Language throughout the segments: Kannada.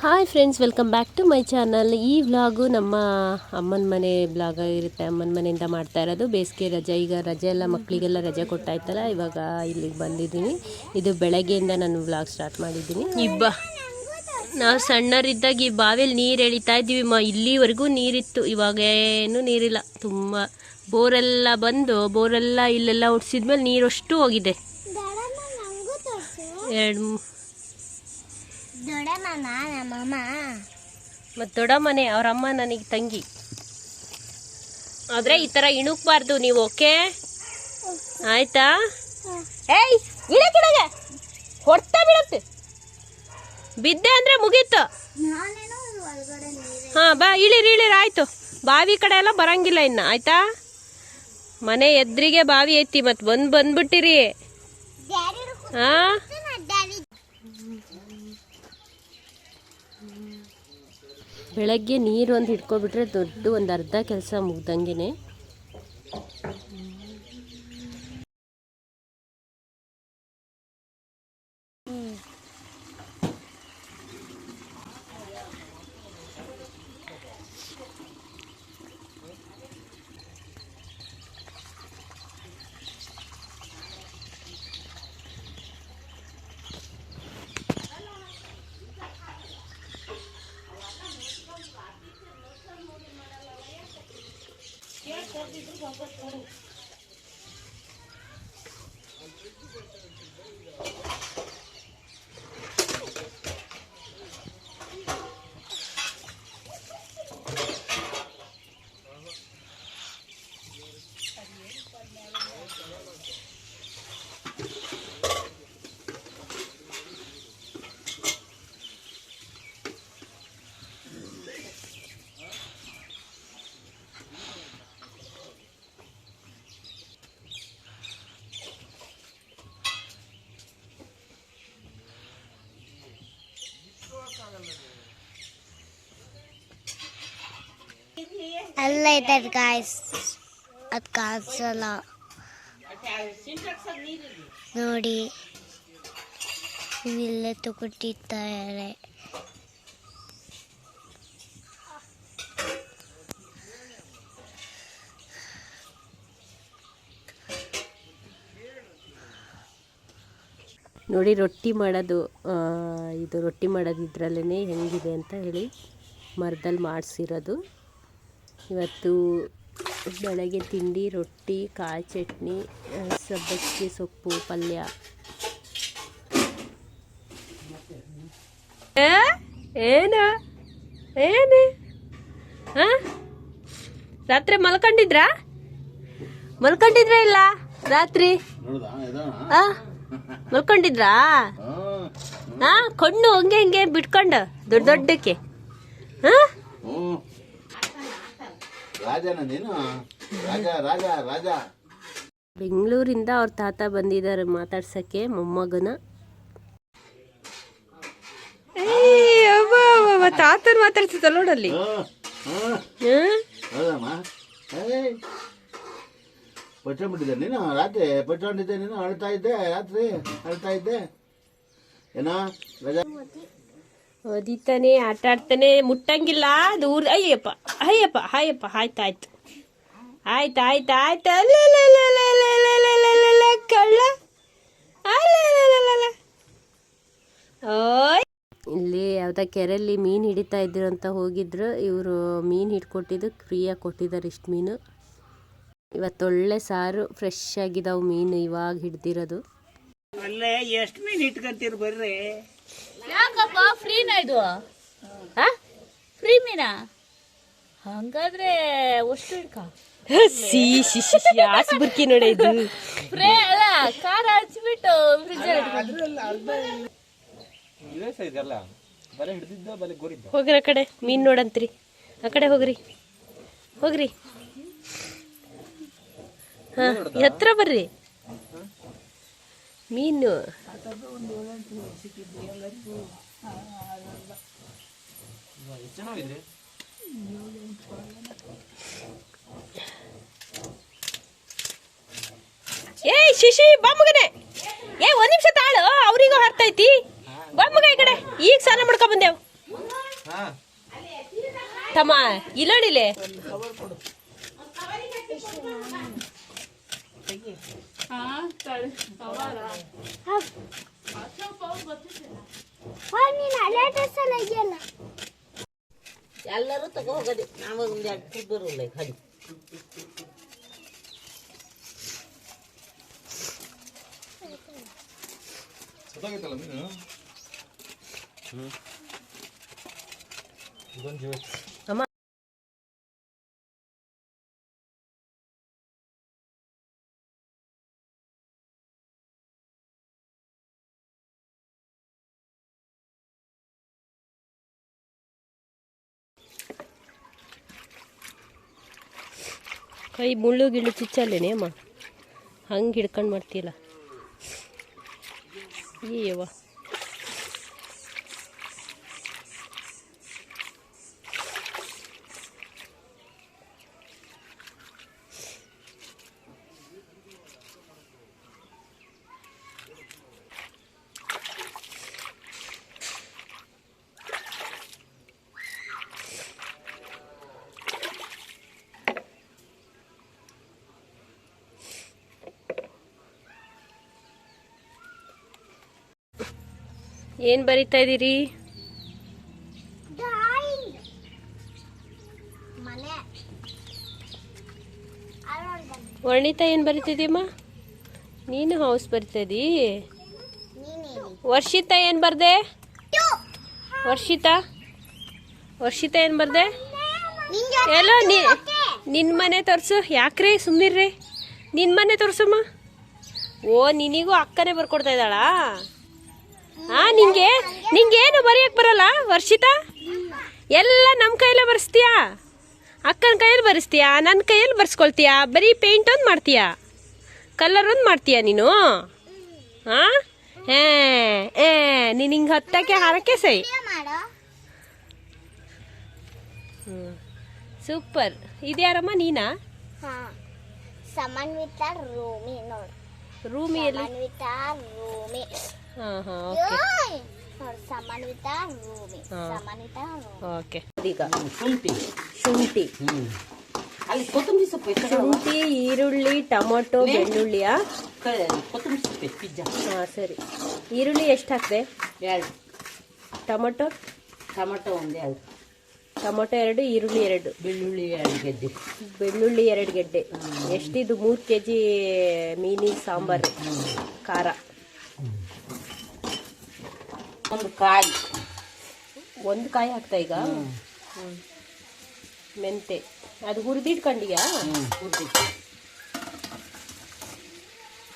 Hi friends, welcome back to my channel. ಈ ವ್ಲಾಗು ನಮ್ಮ ಅಮ್ಮನ ಮನೆ ಬ್ಲಾಗ್ ಇರುತ್ತೆ. ಅಮ್ಮನ ಮನೆಯಿಂದ ಮಾಡ್ತಾ ಇರೋದು. ಬೇಸಿಗೆ ರಜೆ, ಈಗ ರಜೆ ಎಲ್ಲ ಮಕ್ಕಳಿಗೆಲ್ಲ ರಜೆ ಕೊಟ್ಟಾಯ್ತಲ್ಲ, ಇವಾಗ ಇಲ್ಲಿಗೆ ಬಂದಿದ್ದೀನಿ. ಇದು ಬೆಳಗ್ಗೆಯಿಂದ ನಾನು ವ್ಲಾಗ್ ಸ್ಟಾರ್ಟ್ ಮಾಡಿದ್ದೀನಿ. ನಾವು ಸಣ್ಣರಿದ್ದಾಗ ಈ ಬಾವಿಯಲ್ಲಿ ನೀರು ಎಳಿತಾ ಇದ್ದೀವಿ. ಇಲ್ಲಿವರೆಗೂ ನೀರಿತ್ತು, ಇವಾಗ ಏನೂ ನೀರಿಲ್ಲ. ತುಂಬ ಬೋರೆಲ್ಲ ಬಂದು ಬೋರೆಲ್ಲ ಇಲ್ಲೆಲ್ಲ ಒಡ್ಸಿದ್ಮೇಲೆ ನೀರಷ್ಟು ಹೋಗಿದೆ. ಮತ್ತು ದೊಡ್ಡಮ್ಮನೆ ಅವರಮ್ಮ ನನಗೆ ತಂಗಿ. ಆದರೆ ಈ ಥರ ಇಣುಕ್ಬಾರ್ದು ನೀವು, ಓಕೆ? ಆಯ್ತಾ? ಏಯ್ ಇಳಕಿಡಗೆ ಹೊಡ್ತಾ ಬೀಳುತ್ತೆ, ಬಿದ್ದೆ ಅಂದರೆ ಮುಗೀತು. ಹಾಂ ಬಾ, ಇಳಿರಿ ಆಯಿತು. ಬಾವಿ ಕಡೆ ಎಲ್ಲ ಬರಂಗಿಲ್ಲ ಇನ್ನು, ಆಯ್ತಾ? ಮನೆ ಎದುರಿಗೆ ಬಾವಿ ಐತಿ, ಮತ್ತು ಬಂದ್ಬಿಟ್ಟಿರಿ. ಹಾಂ, ಬೆಳಗ್ಗೆ ನೀರು ಒಂದು ಹಿಡ್ಕೊಬಿಟ್ರೆ ದೊಡ್ಡ ಒಂದು ಅರ್ಧ ಕೆಲಸ ಮುಗ್ದಂಗೆ. ಅಲ್ಲ ಇದೆ ಗಾಯ್ಸ್, ಅದು ಕಾಣಿಸಲ್ಲ ನೋಡಿ. ಇಲ್ಲೇ ತಗೊಟ್ಟಿದ್ದಾರೆ. ನೋಡಿ ರೊಟ್ಟಿ ಮಾಡೋದು, ಇದು ರೊಟ್ಟಿ ಮಾಡೋದು ಇದರಲ್ಲೇ ಹೆಂಗಿದೆ ಅಂತ ಹೇಳಿ ಮರದಲ್ಲಿ ಮಾಡಿಸಿರೋದು. ಇವತ್ತು ಬೆಳಗ್ಗೆ ತಿಂಡಿ ರೊಟ್ಟಿ, ಕಾಯಿ ಚಟ್ನಿ, ಸಬ್ಬಸಿಗೆ ಸೊಪ್ಪು ಪಲ್ಯ. ಏನು ಏನು ಹಾಂ, ರಾತ್ರಿ ಮಲ್ಕೊಂಡಿದ್ರಾ ಇಲ್ಲ ರಾತ್ರಿ? ಹಾಂ, ಮಲ್ಕೊಂಡಿದ್ರಾ? ಹಾಂ, ಕಣ್ಣು ಹಂಗೆ ಬಿಟ್ಕೊಂಡು ದೊಡ್ಡಕ್ಕೆ. ಹಾಂ, ಬೆಂಗಳೂರಿಂದ ಅವ್ರ ತಾತ ಬಂದಿದ್ದಾರೆ ಮಾತಾಡ್ಸಕ್ಕೆ ಮೊಮ್ಮಗನ. ತಾತನ ಮಾತಾಡ್ತಿದ್ದ ನೋಡಲ್ಲಿ. ನೀನು ರಾತ್ರಿ ಪಟ್ಕೊಂಡಿದ್ದೆ, ನೀನು ಅಳ್ತಾ ಇದ್ದೆ, ರಾತ್ರಿ ಅಳ್ತಾ ಇದ್ದೆ ಏನೋ. ಓದಿತಾನೆ, ಆಟ ಆಡ್ತಾನೆ, ಮುಟ್ಟಂಗಿಲ್ಲ ದೂರ. ಅಯ್ಯಪ್ಪ ಆಯ್ತಾಯ್ತು. ಕಳ್ಳ ಓಯ್. ಇಲ್ಲಿ ಯಾವುದೋ ಕೆರೆಯಲ್ಲಿ ಮೀನು ಹಿಡಿತಾ ಇದ್ರು ಅಂತ ಹೋಗಿದ್ರು. ಇವರು ಮೀನು ಹಿಡ್ಕೊಟ್ಟಿದ್ದು ಫ್ರೀಯಾಗಿ ಕೊಟ್ಟಿದ್ದಾರೆ. ಇಷ್ಟು ಮೀನು ಇವತ್ತೊಳ್ಳೆ ಸಾರು, ಫ್ರೆಶ್ ಆಗಿದಾವು ಮೀನು, ಇವಾಗ ಹಿಡ್ದಿರೋದು. ಅಲ್ಲೇ ಎಷ್ಟು ಮೀನು ಇಟ್ಕೊಂತೀರಿ ಬರ್ರಿ. ಯಾಕಪ್ಪ ಫ್ರೀನಾ ಇದು? ಫ್ರೀ ಮೀನಾ? ಹಂಗಾದ್ರೆ ಅಷ್ಟು ಇಡ್ಕ ಆಸೆ ಬರ್ಕಿ ನೋಡ. ಇದು ಫ್ರೇ ಅಲ್ಲ, ಖಾರ ಹಚ್ಬಿಟ್ಟು ಫ್ರಿಜ್ ಹೋಗ್ರಿ. ಆ ಕಡೆ ಮೀನ್ ನೋಡಂತ್ರಿ, ಆ ಕಡೆ ಹೋಗ್ರಿ. ಹಾ, ಹತ್ರ ಬರ್ರಿ. ಮೀನು ಏಯ್ ಶಿಶಿ ಬಾ ಮಗನೇ, ಒಂದ್ ನಿಮಿಷ ತಾಳು, ಅವ್ರಿಗೂ ಹರ್ತೈತಿ. ಬಾ ಮಗ ಈ ಕಡೆ, ಈಗ ಸ್ನಾನ ಮಾಡ್ಕೊ ಬಂದೇವು. ತಮ್ಮ ಇಲ್ಲೋಡಿಲೆ ಎಲ್ಲರೂ ತಗೋ ಹೋಗೋದು ನಾವು ಒಂದು ಎರಡು ಕುದ್ದೂರಲ್ಲ ಹಡಿ ಅಮ್ಮ ಕೈ ಮುಳ್ಳು ಗಿಳ್ಳು ಚುಚ್ಚಲ್ಲೇನೆ ಅಮ್ಮ ಹಂಗೆ ಹಿಡ್ಕೊಂಡು ಮಾಡ್ತೀಯಲ್ಲ ಅಯ್ಯವ್ವ ಏನು ಬರಿತಾ ಇದ್ದೀರಿ? ವರ್ಣಿತಾ ಏನು ಬರಿತಿದ್ದೀಮ್ಮ? ನೀನು ಹೌಸ್ ಬರಿತಿದ್ದೀ? ವರ್ಷಿತಾ ಏನು ಬರ್ದೆ? ವರ್ಷಿತಾ ಏನು ಬರ್ದೆ? ಎಲ್ಲೋ ನಿನ್ನ ಮನೆ ತೋರಿಸು. ಯಾಕ್ರಿ ಸುಮ್ಮನಿರ್ರಿ, ನಿನ್ನ ಮನೆ ತೋರಿಸಮ್ಮ. ಓ ನಿನಗೂ ಅಕ್ಕನೇ ಬರ್ಕೊಡ್ತಾ ಇದ್ದಾಳಾ? ನಿಂಗೇನು ಬರೆಯಕ್ಕೆ ಬರಲ್ಲ ವರ್ಷಿತಾ? ಎಲ್ಲ ನಮ್ಮ ಕೈಯಲ್ಲೇ ಬರ್ಸ್ತೀಯಾ? ಅಕ್ಕನ ಕೈಯಲ್ಲಿ ಬರ್ಸ್ತೀಯಾ? ನನ್ನ ಕೈಯಲ್ಲಿ ಬರ್ಸ್ಕೊಳ್ತೀಯಾ? ಬರೀ ಪೇಂಟ್ ಒಂದು ಮಾಡ್ತೀಯಾ, ಕಲರ್ ಒಂದು ಮಾಡ್ತೀಯಾ ನೀನು? ಹಾಂ ನೀನು ಹಿಂಗೆ ಹತ್ತಕ್ಕೆ ಹಾರಕ್ಕೆ ಸೈ. ಸೂಪರ್. ಇದ್ಯಾರಮ್ಮ ನೀನಾ? ಸಮನ್ವಿತ ರೂಮಿ ನೋಡು. ರೂಮಿಯಲ್ಲಿ ಸಮನ್ವಿತ ರೂಮಿ. ಹಾಂ ಹಾಂ ಓಕೆ ನೋಡು ಸಮನ್ವಿತ ರೂಮಿ. ಸಮನ್ವಿತ ರೂಮಿ. ಓಕೆ. ಈಗ ಶುಂಠಿ ಶುಂಠಿ, ಅಲ್ಲಿ ಕೊತ್ತಂಬರಿ ಸೊಪ್ಪು ಶುಂಠಿ, ಈರುಳ್ಳಿ, ಟೊಮೊಟೊ, ಬೆಳ್ಳುಳ್ಳಿಯಾ? ಕೊತ್ತಂಬರಿ ಸೊಪ್ಪು ಪಿಜ್ಜಾ. ಹಾಂ ಸರಿ. ಈರುಳ್ಳಿ ಎಷ್ಟು ಹಾಕಿದೆ? 2 ಟೊಮೊಟೊ? ಟೊಮಟೊ ಒಂದು 2, ಟೊಮೊಟೊ 2, ಈರುಳ್ಳಿ 2, ಬೆಳ್ಳುಳ್ಳಿ 2 ಗೆಡ್ಡೆ, ಬೆಳ್ಳುಳ್ಳಿ 2 ಗೆಡ್ಡೆ. ಎಷ್ಟಿದು? 3 kg ಮೀನಿ ಸಾಂಬಾರು ಖಾರ. ಒಂದು ಕಾಯಿ. ಒಂದು ಕಾಯಿ ಹಾಕ್ತಾ ಈಗ? ಮೆಂತೆ ಅದು ಹುರಿದಿಟ್ಕೊಂಡಿಯಾ? ಹುರ್ದಿಟ್ಟು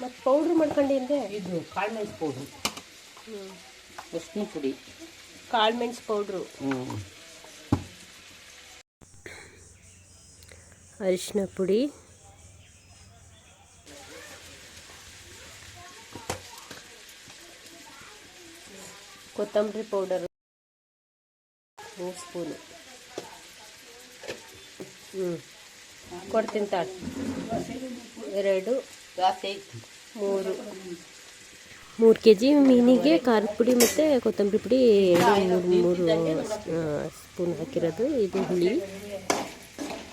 ಮತ್ತು ಪೌಡ್ರ್ ಮಾಡ್ಕೊಂಡು ಅಂದೆ? ಇದು ಕಾಳುಮೆಣಸು ಪೌಡ್ರು, ಅರಿಶಿನ ಪುಡಿ, ಕಾಳುಮೆಣಸು ಪೌಡ್ರು, ಅರಿಶಿನ ಪುಡಿ, ಕೊತ್ತಂಬರಿ ಪೌಡರು 3 ಸ್ಪೂನು. ಕೊಡ್ತೀನಿ ತಾಳು. 2, 3 kg ಮೀನಿಗೆ ಖಾರದ ಪುಡಿ ಮತ್ತು ಕೊತ್ತಂಬರಿ ಪುಡಿ 2-3 ಸ್ಪೂನ್ ಹಾಕಿರೋದು. ಇದು ಹುಳಿ,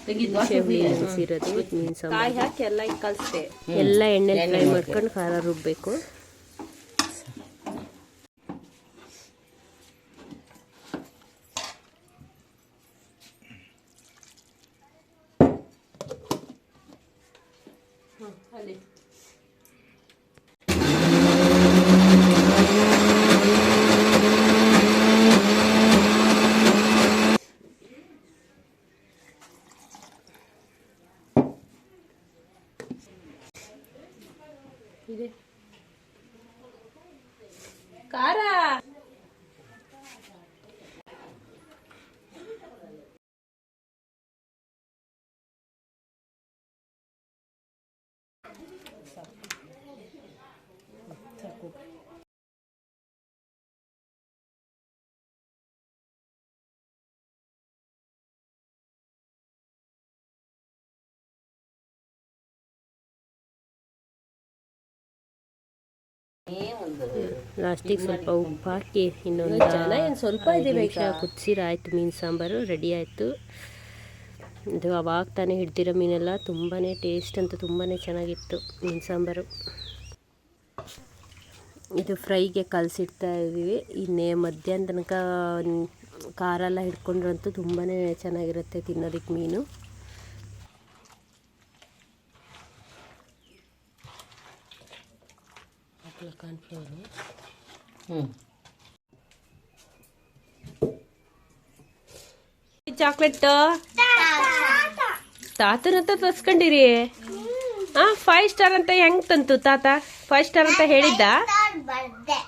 ಹುಳಿ ನೆನೆಸಿರೋದು ಮೀನು ಸಾಂಬಾರು. ಕಾಯಿ ಹಾಕಿ ಎಲ್ಲ ಕಲಿಸ್ತೆ. ಎಲ್ಲ ಎಣ್ಣೆ ಫ್ರೈ ಮಾಡ್ಕೊಂಡು ಖಾರ ರುಬ್ಬಬೇಕು. ಅಲ್ಲಿ ಇದೆ ಖಾರ. ಲಾಸ್ಟಿಗೆ ಸ್ವಲ್ಪ ಉಪ್ಪು ಹಾಕಿ ಇನ್ನೊಂದು ಏನು ಸ್ವಲ್ಪ ನಿಮಿಷ ಕುದಿಸಿರ ಆಯಿತು. ಮೀನು ಸಾಂಬಾರು ರೆಡಿ ಆಯಿತು. ಇದು ಅವಾಗ ತಾನೇ ಹಿಡ್ದಿರೋ ಮೀನೆಲ್ಲ ತುಂಬಾ ಟೇಸ್ಟ್ ಅಂತೂ ತುಂಬಾ ಚೆನ್ನಾಗಿತ್ತು ಮೀನು ಸಾಂಬಾರು. ಇದು ಫ್ರೈಗೆ ಕಲಸಿಡ್ತಾ ಇದ್ದೀವಿ. ಇನ್ನೇ ಮಧ್ಯಾಹ್ನ ತನಕ ಖಾರ ಎಲ್ಲ ಹಿಡ್ಕೊಂಡ್ರಂತೂ ತುಂಬಾ ಚೆನ್ನಾಗಿರುತ್ತೆ ತಿನ್ನೋದಕ್ಕೆ ಮೀನು. ಚಾಕ್ಲೇಟ್ ತಾತನ ಹತ್ರ ತರ್ಸ್ಕೊಂಡಿರಿ. 5 ಸ್ಟಾರ್ ಅಂತ ಹೆಂಗ್ ತಂತು ತಾತ? 5 ಸ್ಟಾರ್ ಅಂತ ಹೇಳಿದ್ದ? ಬರ್ದೆ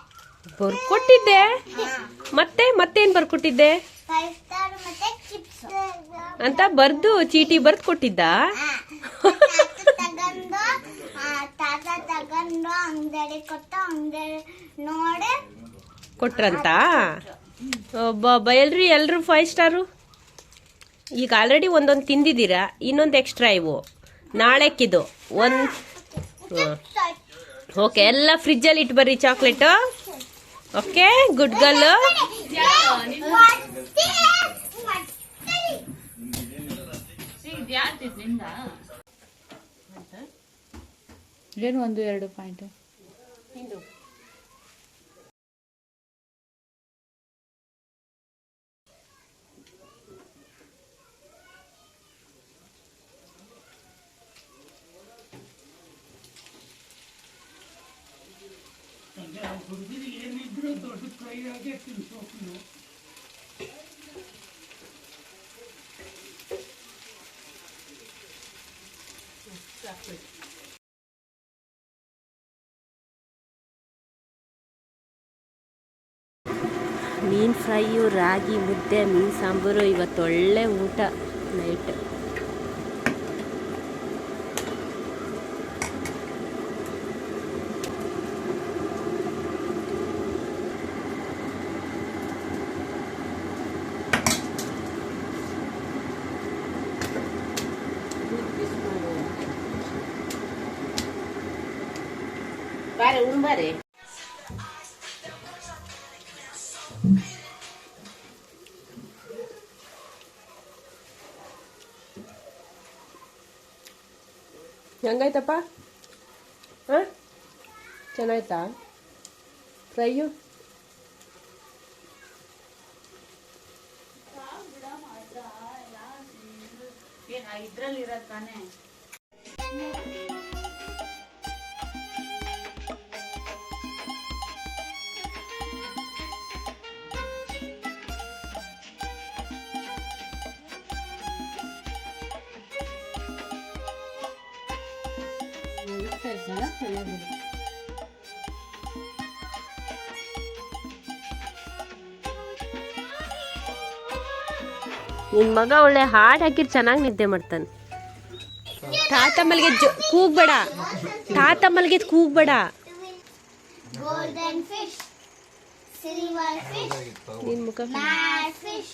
ಬರ್ಕೊಟ್ಟಿದ್ದೆ. ಮತ್ತೇನ್ ಬರ್ಕೊಟ್ಟಿದ್ದೆ 5 ಸ್ಟಾರ್ ಮತ್ತೆ ಚಿಪ್ಸ್ ಅಂತ ಬರ್ದು ಚೀಟಿ ಬರ್ದು ಕೊಟ್ಟಿದ್ದ. ತಗೊಂಡು ಅಂಗಡಿ ಕೊಟ್ಟು ಅಂಗಡಿ ನೋಡಿ ಕೊಟ್ರಂತ. ಎಲ್ರಿ ಎಲ್ರು 5 ಸ್ಟಾರು. ಈಗ ಆಲ್ರೆಡಿ ಒಂದೊಂದು ತಿಂದಿದ್ದೀರಾ, ಇನ್ನೊಂದು ಎಕ್ಸ್ಟ್ರಾ ಇವು ನಾಳೆಕ್ಕಿದು ಒಂದು. ಓಕೆ, ಎಲ್ಲ ಫ್ರಿಜ್ಜಲ್ಲಿ ಇಟ್ಟು ಬರ್ರಿ ಚಾಕ್ಲೇಟು. Okay, good girl. ಏನು 1-2 ಪಾಯಿಂಟ್ ಮೀನು ಫ್ರೈಯು, ರಾಗಿ ಮುದ್ದೆ, ಮೀನು ಸಾಂಬಾರು ಇವತ್ತು ಒಳ್ಳೆ ಊಟ ನೈಟ್. ಬಾರೆ ಉಣ್ಬಾರೆ. ಹೆಂಗಾಯ್ತಪ್ಪ? ಹಾಂ, ಚೆನ್ನಾಯ್ತಾ ಫ್ರೈಯು? ಇದ್ರಲ್ಲಿ ಇರೋದು ತಾನೇ. ನಿನ್ನ ಮಗ ಒಳ್ಳೆ ಹಾಡು ಹಾಕಿರ್ ಚೆನ್ನಾಗಿ ನಿದ್ದೆ ಮಾಡ್ತಾನೆ. ತಾತ ಮಲ್ಗೆ ಕೂಗ್ಬೇಡ, ತಾತ ಮಲ್ಗೆ ಕೂಗ್ಬೇಡ. ಗೋಲ್ಡನ್ ಫಿಶ್, ಸಿಲ್ವರ್ ಫಿಶ್, ನಿನ್ ಮುಖ mad fish.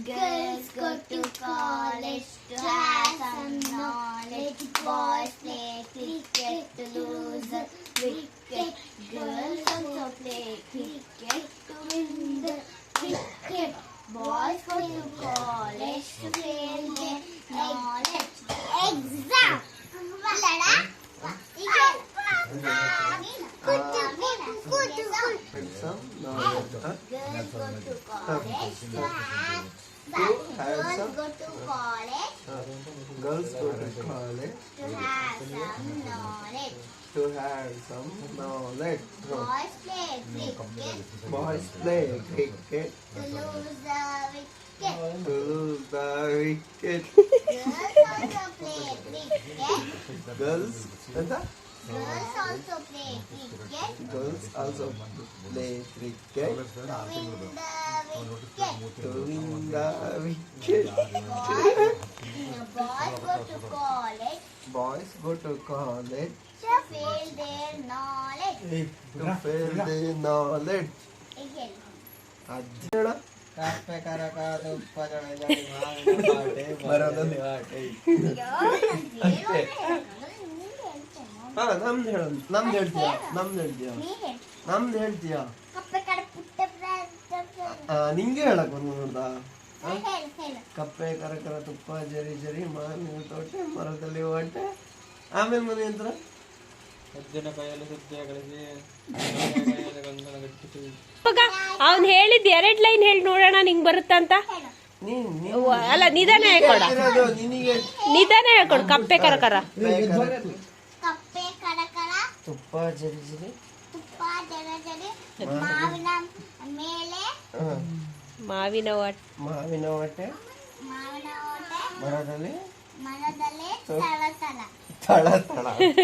Girls go to college to have some knowledge. Boys play cricket to lose the wicket. Girls also play cricket to win the wicket. Boys go to college to gain their knowledge. Exam. Lada. Girls go to college to have Girls go to college to have some knowledge. Boys play cricket to lose the wicket. Girls also play cricket. Girls also play cricket to win the wicket. Boys go to college to fail their knowledge. ಹಾ ನಮ್ದು ಹೇಳ ನಮ್ದು ಹೇಳ್ತೀಯ ನೀ ಹೇಳು. ನಮ್ದು ಹೇಳ್ತೀಯ ಕಪ್ಪೆ ಕಡೆ ಪುಟ್ಟ ನಿಂಗೆ ಹೇಳಕ್ ಒಂದು ನೋಡ್ದ ಹೇಳು. ಕಪ್ಪೆ ಕರಕರ ತುಪ್ಪ ಜರಿ ಜರಿ ಮಾವಿನ ತೋಟೆ ಮರದಲ್ಲಿ ಹೊಟ್ಟೆ ಆಮೇಲೆ ಮನೆ ಹತ್ರ ಅವ್ನು ಹೇಳಿದ್ 2 ಲೈನ್ ಹೇಳಿ ನೋಡೋಣ ನಿಂಗೆ ಬರುತ್ತಂತ. ಅಲ್ಲ ನಿಧಾನ ಹೇಳ್ಕೊಡ, ನಿನಗೆ ನಿಧಾನ ಹೇಳ್ಕೊಡು. ಕಪ್ಪೆ ಕರಕರ ಕಪ್ಪೆ ಕಡಕರ ತುಪ್ಪ ಜರಿ ಜರಿ ತುಪ್ಪ ಜರ ಜರಿ ಮಾವಿನ ಮೇಲೆ ಮಾವಿನ ಒಟ್ಟು ಮಾವಿನ ಹೊಟ್ಟೆ ಮಾವಿನ ಓಟೆ ಮರದಲ್ಲಿ ಮರದಲ್ಲಿ ತಳ ತಳ ತಳ ತಳ